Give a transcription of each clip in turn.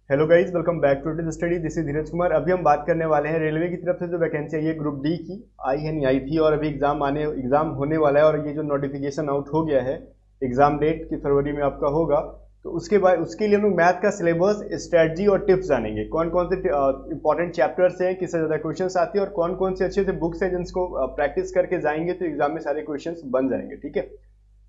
Hello guys, welcome back to this study. This is Dheeraj Kumar. अभी हम बात करने वाले हैं रेलवे की तरफ से जो वैकेंसी आई है ग्रुप डी की। आई है नहीं आई थी और अभी एग्जाम होने वाला है और ये जो नोटिफिकेशन आउट हो गया है, एग्जाम डेट की फरवरी में आपका होगा। तो उसके बाद उसके लिए हम लोग मैथ का सिलेबस, स्ट्रेटजी और टिप्स जानेंगे। कौन कौन से इंपॉर्टेंट चैप्टर्स हैं, किससे ज़्यादा क्वेश्चन आते हैं और कौन कौन से अच्छे से बुक्स हैं जिनको प्रैक्टिस करके जाएंगे तो एग्जाम में सारे क्वेश्चन बन जाएंगे। ठीक है,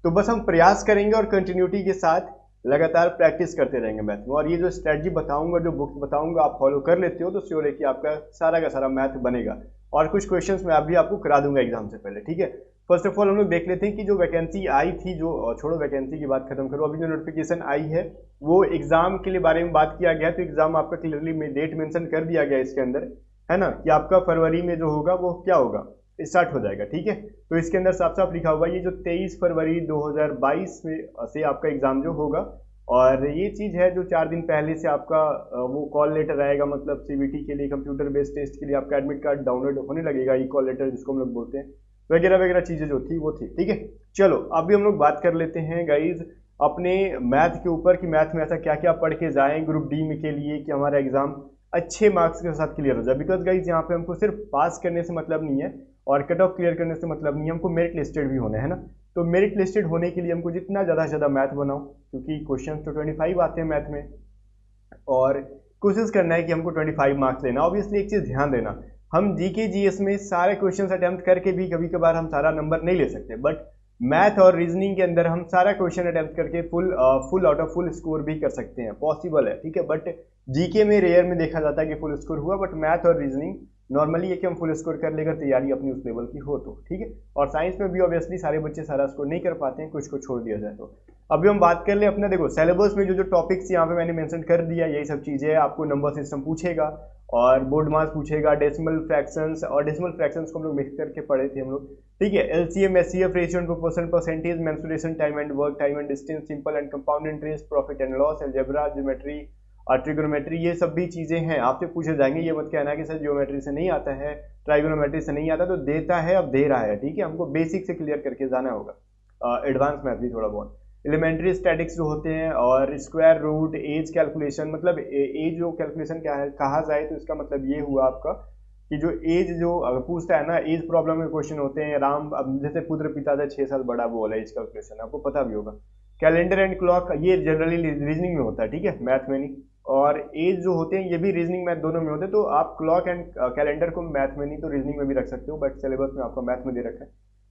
तो बस हम प्रयास करेंगे और कंटिन्यूटी के साथ लगातार प्रैक्टिस करते रहेंगे मैथ में। और ये जो स्ट्रेटजी बताऊंगा, जो बुक्स बताऊंगा, आप फॉलो कर लेते हो तो श्योर है कि आपका सारा का सारा मैथ बनेगा। और कुछ क्वेश्चंस मैं अभी आपको करा दूंगा एग्जाम से पहले। ठीक है, फर्स्ट ऑफ ऑल हम लोग देख लेते हैं कि जो वैकेंसी आई थी, जो छोड़ो वैकेंसी की बात खत्म करो, अभी जो नोटिफिकेशन आई है वो एग्जाम के लिए बारे में बात किया गया है। तो एग्जाम आपका क्लियरली डेट मेंशन कर दिया गया है इसके अंदर, है ना, कि आपका फरवरी में जो होगा वो क्या होगा, स्टार्ट हो जाएगा। ठीक है, तो इसके अंदर साफ साफ लिखा हुआ है ये जो 23 फरवरी 2022 में से आपका एग्जाम जो होगा। और ये चीज़ है जो 4 दिन पहले से आपका वो कॉल लेटर आएगा, मतलब सीबीटी के लिए, कंप्यूटर बेस्ड टेस्ट के लिए आपका एडमिट कार्ड डाउनलोड होने लगेगा, ई कॉल लेटर जिसको हम लोग बोलते हैं, वगैरह वगैरह चीज़ें जो थी वो थी। ठीक है, चलो अभी हम लोग बात कर लेते हैं गाइज अपने मैथ के ऊपर कि मैथ में ऐसा क्या क्या पढ़ के जाएं ग्रुप डी में के लिए कि हमारा एग्जाम अच्छे मार्क्स के साथ क्लियर हो जाए। बिकॉज गाइज यहाँ पे हमको सिर्फ पास करने से मतलब नहीं है और कट ऑफ क्लियर करने से मतलब नहीं है, हमको मेरिट लिस्टेड भी होना है ना। तो मेरिट लिस्टेड होने के लिए हमको जितना ज़्यादा से ज़्यादा मैथ बनाओ, क्योंकि क्वेश्चन तो 25 आते हैं मैथ में और कोशिश करना है कि हमको 25 मार्क्स लेना। ऑब्वियसली एक चीज़ ध्यान देना, हम जीके जीएस में सारे क्वेश्चन अटैम्प्ट करके भी कभी कभार हम सारा नंबर नहीं ले सकते, बट मैथ और रीजनिंग के अंदर हम सारा क्वेश्चन अटैम्प्ट करके full out of full score भी कर सकते हैं, पॉसिबल है। ठीक है, बट जीके में रेयर में देखा जाता है कि फुल स्कोर हुआ, बट मैथ और रीजनिंग नॉर्मली ये कि हम फुल स्कोर कर लेकर तैयारी अपनी उस लेवल की हो तो। ठीक है, और साइंस में भी ऑब्वियसली सारे बच्चे सारा स्कोर नहीं कर पाते हैं, कुछ को छोड़ दिया जाए तो। अभी हम बात कर ले अपना, देखो सिलेबस में जो जो टॉपिक्स यहाँ पे मैंने मेंशन कर दिया, यही सब चीज़ें हैं। आपको नंबर सिस्टम पूछेगा और बोर्ड मास पूछेगा, डेसिमल फ्रैक्शंस, और डेसिमल फ्रैक्शंस को हम लोग मिक्स करके पढ़े थे हम लोग। ठीक है, LCM, HCF, ratio and proportion, percentage, mensuration, time and work, time and distance, simple and compound interest, profit and loss, algebra, geometry और ट्रिगोनोमेट्री, ये सब भी चीज़ें हैं आपसे पूछे जाएंगे। ये मत कहना कि सर ज्योमेट्री से नहीं आता है, ट्राइगोनोमेट्री से नहीं आता, तो देता है, अब दे रहा है। ठीक है, हमको बेसिक से क्लियर करके जाना होगा, एडवांस मैथ भी थोड़ा बहुत, एलिमेंट्री स्टैटिक्स जो होते हैं, और स्क्वायर रूट, एज कैलकुलेशन, मतलब एज जो कैलकुलेशन क्या है कहा जाए तो इसका मतलब ये हुआ आपका कि जो एज जो अगर पूछता है ना, एज प्रॉब्लम में क्वेश्चन होते हैं, राम अब जैसे पुत्र पिता से 6 साल बड़ा, वो वाला एज कैलकुलेशन आपको पता भी होगा। कैलेंडर एंड क्लॉक ये जनरली रीजनिंग में होता है, ठीक है, मैथ में नहीं। और एज जो होते हैं ये भी रीजनिंग मैथ दोनों में होते हैं, तो आप क्लॉक एंड कैलेंडर को मैथ में नहीं तो रीजनिंग में भी रख सकते हो, बट सिलेबस में आपका मैथ में दे रखा है।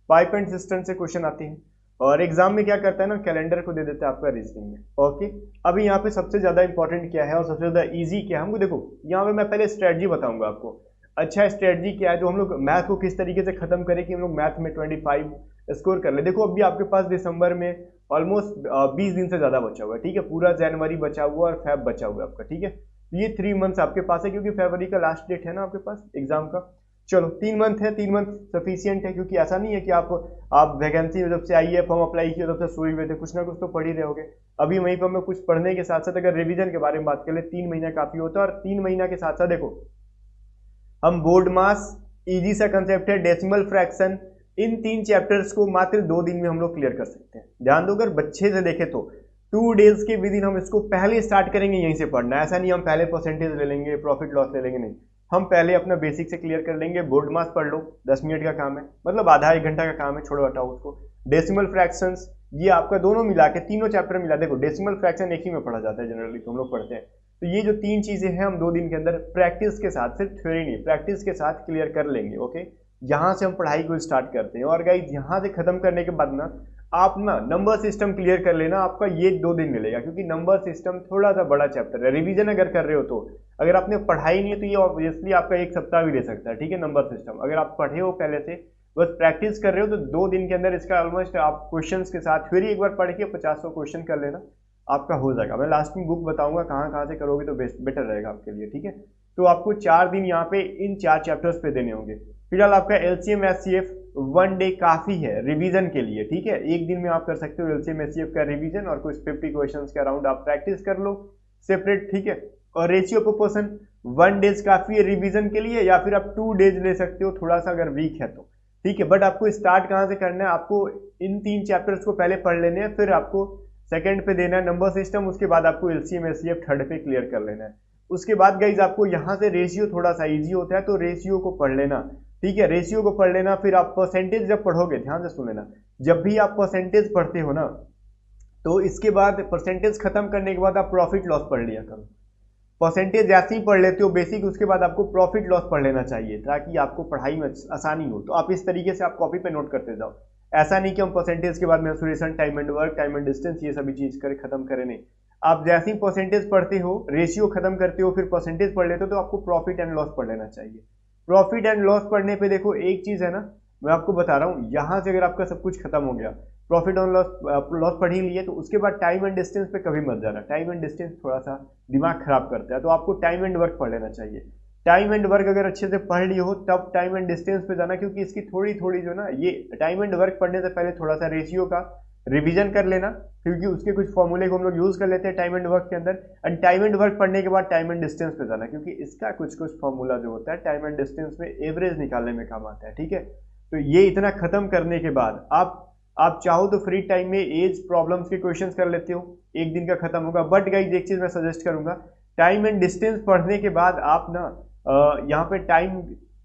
पाइप एंड सिस्टम से क्वेश्चन आते हैं और एग्जाम में क्या करता है ना, कैलेंडर को दे देता है आपका रीजनिंग में। ओके, अभी यहाँ पे सबसे ज्यादा इंपॉर्टेंट क्या है और सबसे ज्यादा इजी क्या है हमको, देखो यहाँ पे मैं पहले स्ट्रेटजी बताऊंगा आपको। अच्छा, स्ट्रेटजी क्या है, जो हम लोग मैथ को किस तरीके से खत्म करें कि हम लोग मैथ में 25 स्कोर कर ले। देखो अभी आपके पास दिसंबर में ऑलमोस्ट 20 दिन से ज्यादा बचा हुआ है। ठीक है, पूरा जनवरी बचा हुआ और फेब बचा हुआ है आपका। ठीक है, तो ये 3 मंथ्स आपके पास है, क्योंकि फरवरी का लास्ट डेट है ना आपके पास एग्जाम का। चलो 3 मंथ है, 3 मंथ सफिशियंट है, क्योंकि ऐसा नहीं है कि आप वैकेंसी जब से आई है, फॉर्म अप्लाई किया तब से सोए हुए थे, कुछ ना कुछ तो पढ़ ही रहे होगे। अभी वहीं पर मैं कुछ पढ़ने के साथ साथ अगर रिवीजन के बारे में बात कर ले, 3 महीना काफी होता है। और 3 महीना के साथ साथ देखो हम बोर्ड मास, इजी सा कंसेप्ट है, डेसिमल फ्रैक्शन, इन 3 चैप्टर्स को मात्र 2 दिन में हम लोग क्लियर कर सकते हैं। ध्यान दो, अगर बच्चे से देखे तो 2 डेज के विद इन हम इसको पहले स्टार्ट करेंगे यहीं से पढ़ना। ऐसा नहीं हम पहले परसेंटेज ले लेंगे, प्रॉफिट लॉस ले लेंगे, नहीं, हम पहले अपना बेसिक से क्लियर कर लेंगे। बोर्ड मास पढ़ लो, 10 मिनट का काम है, मतलब आधा 1 घंटा का काम है, छोड़ो हटाओ उसको। डेसिमल फ्रैक्शंस, ये आपका दोनों मिला के, तीनों चैप्टर मिला, देखो डेसिमल फ्रैक्शन एक ही में पढ़ा जाता है जनरली, तो हम लोग पढ़ते हैं। तो ये जो 3 चीजें हैं हम 2 दिन के अंदर प्रैक्टिस के साथ, सिर्फ थ्योरी नहीं, प्रैक्टिस के साथ क्लियर कर लेंगे। ओके, यहाँ से हम पढ़ाई को स्टार्ट करते हैं। और गाइस यहाँ से खत्म करने के बाद ना आप ना नंबर सिस्टम क्लियर कर लेना, आपका ये 2 दिन मिलेगा, क्योंकि नंबर सिस्टम थोड़ा सा बड़ा चैप्टर है। रिवीजन अगर कर रहे हो तो, अगर आपने पढ़ाई नहीं है तो ये ऑब्वियसली आपका 1 सप्ताह भी ले सकता है। ठीक है, नंबर सिस्टम अगर आप पढ़े हो पहले से, बस प्रैक्टिस कर रहे हो, तो 2 दिन के अंदर इसका ऑलमोस्ट आप क्वेश्चंस के साथ थ्योरी एक बार पढ़ के 50 क्वेश्चन कर लेना, आपका हो जाएगा। मैं लास्ट में बुक बताऊंगा कहाँ कहाँ से करोगे तो बेटर रहेगा आपके लिए। ठीक है, तो आपको 4 दिन यहाँ पे इन 4 चैप्टर्स पे देने होंगे। फिलहाल आपका एलसीएम एचसीएफ 1 डे काफी है रिवीजन के लिए। ठीक है, 1 दिन में आप कर सकते हो एलसीएम एचसीएफ का रिवीजन, और कुछ 50 क्वेश्चंस के अराउंड आप प्रैक्टिस कर लो सेपरेट। ठीक है, और रेशियो प्रोपोर्शन 1 डेज काफी है रिवीजन के लिए, या फिर आप 2 डेज ले सकते हो थोड़ा सा अगर वीक है तो। ठीक है, बट आपको स्टार्ट कहाँ से करना है, आपको इन 3 चैप्टर्स को पहले पढ़ लेने हैं, फिर आपको सेकंड पे देना है नंबर सिस्टम, उसके बाद आपको एलसीएम एचसीएफ थर्ड पे क्लियर कर लेना है। उसके बाद गाइज आपको यहाँ से रेशियो थोड़ा सा इजी होता है, तो रेशियो को पढ़ लेना, ठीक है, रेशियो को पढ़ लेना। फिर आप परसेंटेज जब पढ़ोगे, ध्यान से सुन लेना, जब भी आप परसेंटेज पढ़ते हो ना, तो इसके बाद परसेंटेज खत्म करने के बाद आप प्रॉफिट लॉस पढ़ लिया करो। परसेंटेज ऐसे ही पढ़ लेते हो बेसिक, उसके बाद आपको प्रॉफिट लॉस पढ़ लेना चाहिए ताकि आपको पढ़ाई में आसानी हो। तो आप इस तरीके से आप कॉपी पे नोट करते जाओ। ऐसा नहीं कि हम परसेंटेज के बाद mensuration, time and work, time and distance, ये सभी चीज करे खत्म करें, नहीं। आप जैसे ही परसेंटेज पढ़ते हो, रेशियो खत्म करते हो, फिर परसेंटेज पढ़ लेते हो, तो आपको प्रॉफिट एंड लॉस पढ़ लेना चाहिए। प्रॉफिट एंड लॉस पढ़ने पे देखो एक चीज है ना, मैं आपको बता रहा हूँ, यहाँ से अगर आपका सब कुछ खत्म हो गया, प्रॉफिट और लॉस पढ़ ही लिए, तो उसके बाद टाइम एंड डिस्टेंस पे कभी मत जाना। टाइम एंड डिस्टेंस थोड़ा सा दिमाग खराब करता है, तो आपको टाइम एंड वर्क पढ़ लेना चाहिए। टाइम एंड वर्क अगर अच्छे से पढ़ लिए हो तब टाइम एंड डिस्टेंस पे जाना, क्योंकि इसकी थोड़ी थोड़ी जो ना, ये टाइम एंड वर्क पढ़ने से पहले थोड़ा सा रेशियो का रिवीजन कर लेना, क्योंकि उसके कुछ फॉर्मूले को हम लोग यूज कर लेते हैं टाइम एंड वर्क के अंदर। एंड टाइम एंड वर्क पढ़ने के बाद टाइम एंड डिस्टेंस पे जाना, क्योंकि इसका कुछ कुछ फॉर्मूला जो होता है टाइम एंड डिस्टेंस में एवरेज निकालने में काम आता है, ठीक है। तो ये इतना खत्म करने के बाद आप चाहो तो फ्री टाइम में एज प्रॉब्लम्स के क्वेश्चंस कर लेते हो, एक दिन का खत्म होगा। बट गाइस एक चीज मैं सजेस्ट करूंगा, टाइम एंड डिस्टेंस पढ़ने के बाद आप ना यहाँ पे टाइम,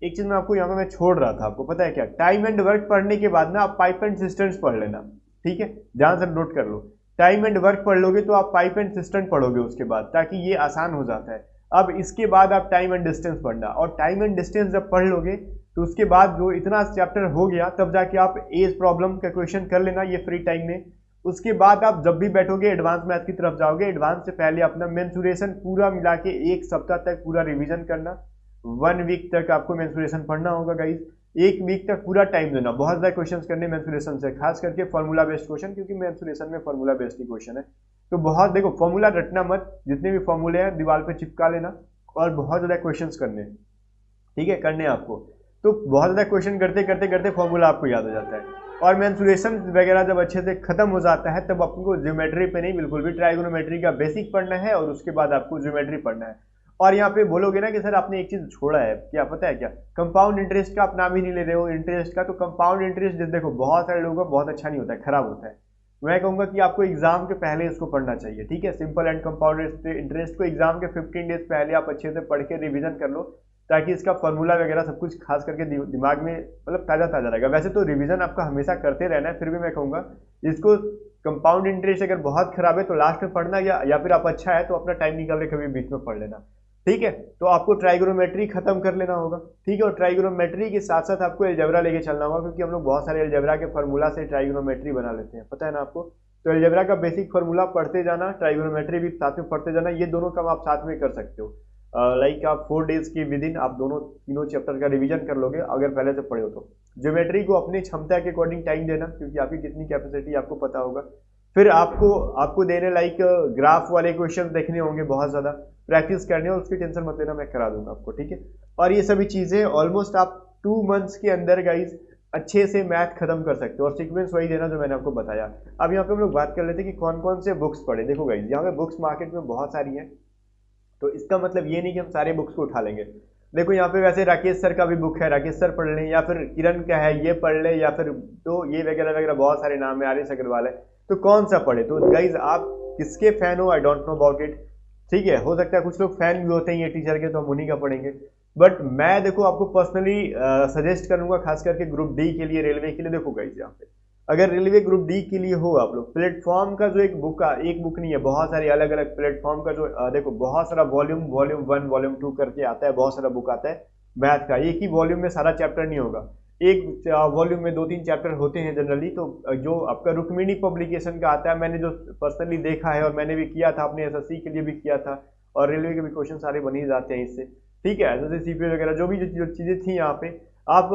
एक चीज मैं आपको यहाँ पे मैं छोड़ रहा था, आपको पता है क्या, टाइम एंड वर्क पढ़ने के बाद ना आप पाइप एंड सिस्टम्स पढ़ लेना, ठीक है, ध्यान से नोट कर लो। टाइम एंड वर्क पढ़ लोगे तो आप पाइप एंड सिस्टम पढ़ोगे उसके बाद, ताकि ये आसान हो जाता है। अब इसके बाद आप टाइम एंड डिस्टेंस पढ़ना, और टाइम एंड डिस्टेंस जब पढ़ लोगे तो उसके बाद जो इतना चैप्टर हो गया, तब जाके आप एज प्रॉब्लम का क्वेश्चन कर लेना ये फ्री टाइम में। उसके बाद आप जब भी बैठोगे एडवांस मैथ की तरफ जाओगे, एडवांस से पहले अपना मेंसुरेशन पूरा मिला के 1 सप्ताह तक पूरा रिवीजन करना। 1 वीक तक आपको मेंसुरेशन पढ़ना होगा गाइस, 1 वीक तक पूरा टाइम देना, बहुत ज़्यादा क्वेश्चन करने मेंसुरेशन से, खास करके फॉर्मूला बेस्ड क्वेश्चन, क्योंकि मेंसुरेशन में फॉर्मूला बेस्ड ही क्वेश्चन है। तो बहुत देखो, फॉर्मूला रटना मत, जितने भी फॉर्मूले हैं दीवार पे चिपका लेना, और बहुत ज़्यादा क्वेश्चन करने, ठीक है, करने आपको। तो बहुत ज़्यादा क्वेश्चन करते करते करते फॉर्मूला आपको याद हो जाता है। और मेंसुरेशन वगैरह जब अच्छे से खत्म हो जाता है, तब आपको ज्योमेट्री पे नहीं, बिल्कुल भी ट्राइगोनोमेट्री का बेसिक पढ़ना है, और उसके बाद आपको ज्योमेट्री पढ़ना है। और यहाँ पे बोलोगे ना कि सर आपने एक चीज छोड़ा है, क्या पता है क्या, कंपाउंड इंटरेस्ट का आप नाम ही नहीं ले रहे हो, इंटरेस्ट का। तो कंपाउंड इंटरेस्ट देखो बहुत सारे लोगों का बहुत अच्छा नहीं होता है, खराब होता है। मैं कहूंगा कि आपको एग्जाम के पहले इसको पढ़ना चाहिए, ठीक है। सिंपल एंड कंपाउंड इंटरेस्ट को एग्जाम के 15 डेज पहले आप अच्छे से पढ़ के रिविजन कर लो, ताकि इसका फॉर्मूला वगैरह सब कुछ खास करके दिमाग में मतलब ताज़ा ताज़ा रहेगा। वैसे तो रिवीजन आपका हमेशा करते रहना है, फिर भी मैं कहूँगा इसको, कंपाउंड इंटरेस्ट अगर बहुत खराब है तो लास्ट में पढ़ना, या फिर आप अच्छा है तो अपना टाइम निकाल के कभी बीच में पढ़ लेना, ठीक है। तो आपको ट्राइगोनोमेट्री खत्म कर लेना होगा, ठीक है। और ट्राइगोनोमेट्री के साथ साथ आपको एलजेब्रा लेके चलना होगा, क्योंकि हम लोग बहुत सारे एलजेब्रा के फार्मूला से ट्राइगोनोमेट्री बना लेते हैं, पता है ना आपको। तो एलजेब्रा का बेसिक फार्मूला पढ़ते जाना, ट्राइगोनोमेट्री भी साथ में पढ़ते जाना, ये दोनों काम आप साथ में कर सकते हो। लाइक आप 4 डेज के विद इन आप तीनों चैप्टर का रिवीजन कर लोगे, अगर पहले से पढ़े हो तो। ज्योमेट्री को अपनी क्षमता के अकॉर्डिंग टाइम देना, क्योंकि आपकी कितनी कैपेसिटी आपको पता होगा। फिर आपको देने लाइक ग्राफ वाले क्वेश्चन देखने होंगे, बहुत ज़्यादा प्रैक्टिस करनी है, उसकी टेंशन मत लेना, मैं करा दूंगा आपको, ठीक है। और ये सभी चीज़ें ऑलमोस्ट आप 2 मंथ्स के अंदर गाइज अच्छे से मैथ खत्म कर सकते हो, और सीक्वेंस वही देना जो मैंने आपको बताया। अब यहाँ पे हम लोग बात कर लेते हैं कि कौन कौन से बुक्स पढ़े। देखो गाइज, यहाँ पे बुक्स मार्केट में बहुत सारी हैं, तो इसका मतलब ये नहीं कि हम सारे बुक्स को उठा लेंगे। देखो यहाँ पे वैसे राकेश सर का भी बुक है, राकेश सर पढ़ लें, या फिर किरण का है ये पढ़ ले, या फिर तो ये वगैरह वगैरह बहुत सारे नाम है, आर्यस अग्रवाल है। तो कौन सा पढ़े? तो गाइज आप किसके फैन हो, I don't know about it, ठीक है। हो सकता है कुछ लोग फैन भी होते हैं ये टीचर के, तो हम उन्हीं का पढ़ेंगे। बट मैं देखो आपको पर्सनली सजेस्ट करूंगा, खास करके ग्रुप डी के लिए, रेलवे के लिए। देखो गाइज यहाँ पे अगर रेलवे ग्रुप डी के लिए हो आप लोग, प्लेटफॉर्म का जो एक बुक नहीं है, बहुत सारी अलग अलग प्लेटफॉर्म का जो देखो बहुत सारा वॉल्यूम 1 वॉल्यूम 2 करके आता है, बहुत सारा बुक आता है मैथ का। एक ही वॉल्यूम में सारा चैप्टर नहीं होगा, एक वॉल्यूम में 2-3 चैप्टर होते हैं जनरली। तो जो आपका रुक्मिणी पब्लिकेशन का आता है, मैंने जो पर्सनली देखा है, और मैंने भी किया था, अपने एसएससी के लिए भी किया था, और रेलवे के भी क्वेश्चन सारे बन ही जाते हैं इससे, ठीक है। जैसे सीपीओ वगैरह जो भी जो चीज़ें थी यहाँ पे, आप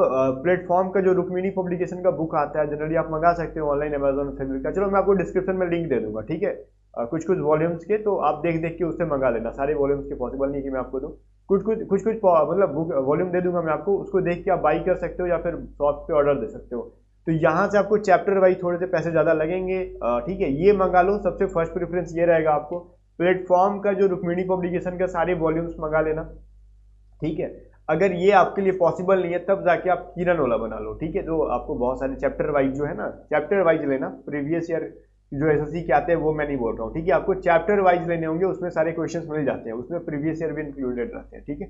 प्लेटफॉर्म का जो रुक्मिणी पब्लिकेशन का बुक आता है जनरली आप मंगा सकते हो ऑनलाइन, अमेजोन फैमिली का। चलो मैं आपको डिस्क्रिप्शन में लिंक दे दूंगा, ठीक है, कुछ कुछ वॉल्यूम्स के, तो आप देख देख के उससे मंगा लेना। सारे वॉल्यूम्स के पॉसिबल नहीं कि मैं आपको दूँ, कुछ मतलब बुक वॉल्यूम दे दूंगा मैं आपको, उसको देख के आप बाई कर सकते हो, या फिर शॉप पे ऑर्डर दे सकते हो। तो यहाँ से आपको चैप्टर वाइज थोड़े से पैसे ज़्यादा लगेंगे, ठीक है, ये मंगा लो। सबसे फर्स्ट प्रेफरेंस ये रहेगा आपको, प्लेटफॉर्म का जो रुक्मिणी पब्लिकेशन का सारे वॉल्यूम्स मंगा लेना, ठीक है। अगर ये आपके लिए पॉसिबल नहीं है, तब जाके आप किरण वाला बना लो, ठीक है, जो आपको बहुत सारे चैप्टर वाइज जो है ना, चैप्टर वाइज लेना, प्रीवियस ईयर जो एसएससी के आते हैं वो मैं नहीं बोल रहा हूँ, ठीक है। आपको चैप्टर वाइज लेने होंगे, उसमें सारे क्वेश्चंस मिल जाते हैं, उसमें प्रीवियस ईयर भी इंक्लूडेड रहते हैं, ठीक है।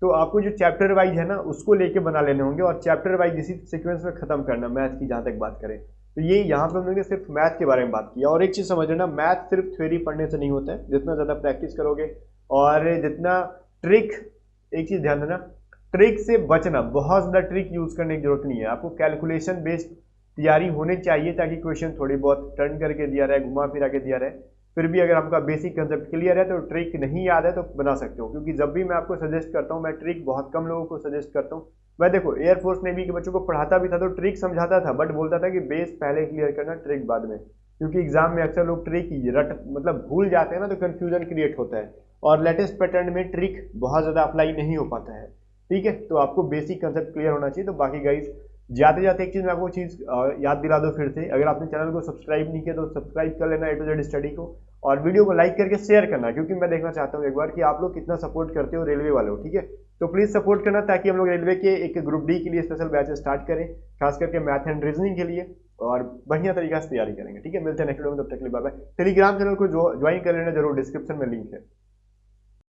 तो आपको जो चैप्टर वाइज है ना उसको लेके बना लेने होंगे और चैप्टर वाइज इसी सीक्वेंस में खत्म करना। मैथ की जहाँ तक बात करें तो ये यहाँ पे हमने सिर्फ मैथ के बारे में बात किया। और एक चीज़ समझ लेना, मैथ सिर्फ थ्योरी पढ़ने से नहीं होता है, जितना ज़्यादा प्रैक्टिस करोगे और जितना ट्रिक, एक चीज़ ध्यान देना, ट्रिक से बचना, बहुत ज़्यादा ट्रिक यूज़ करने की जरूरत नहीं है। आपको कैलकुलेशन बेस्ड तैयारी होनी चाहिए ताकि क्वेश्चन थोड़ी बहुत टर्न करके दिया रहे, घुमा फिरा के दिया रहे, फिर भी अगर आपका बेसिक कंसेप्ट क्लियर है तो ट्रिक नहीं याद है तो बना सकते हो। क्योंकि जब भी मैं आपको सजेस्ट करता हूँ, मैं ट्रिक बहुत कम लोगों को सजेस्ट करता हूँ। मैं देखो एयरफोर्स नेवी के बच्चों को पढ़ाता भी था तो ट्रिक समझाता था, बट बोलता था कि बेस पहले क्लियर करना, ट्रिक बाद में। क्योंकि एग्जाम में अक्सर लोग ट्रिक रट मतलब भूल जाते हैं ना, तो कन्फ्यूजन क्रिएट होता है और लेटेस्ट पैटर्न में ट्रिक बहुत ज़्यादा अप्लाई नहीं हो पाता है, ठीक है। तो आपको बेसिक कंसेप्ट क्लियर होना चाहिए। तो बाकी गाइज जाते जाते एक चीज़ मैं आपको चीज़ याद दिला दो फिर से, अगर आपने चैनल को सब्सक्राइब नहीं किया तो सब्सक्राइब कर लेना A to Z स्टडी को, और वीडियो को लाइक करके शेयर करना, क्योंकि मैं देखना चाहता हूँ एक बार कि आप लोग कितना सपोर्ट करते हो रेलवे वालों, ठीक है। तो प्लीज़ सपोर्ट करना ताकि हम लोग रेलवे के एक ग्रुप डी के लिए स्पेशल बैच स्टार्ट करें, खास करके मैथ एंड रीजनिंग के लिए, और बढ़िया तरीके से तैयारी करेंगे, ठीक है। मिलते हैं नेक्स्ट वीडियो में, तब तक के लिए बाय बाय। टेलीग्राम चैनल को ज्वाइन कर लेना जरूर, डिस्क्रिप्शन में लिंक है।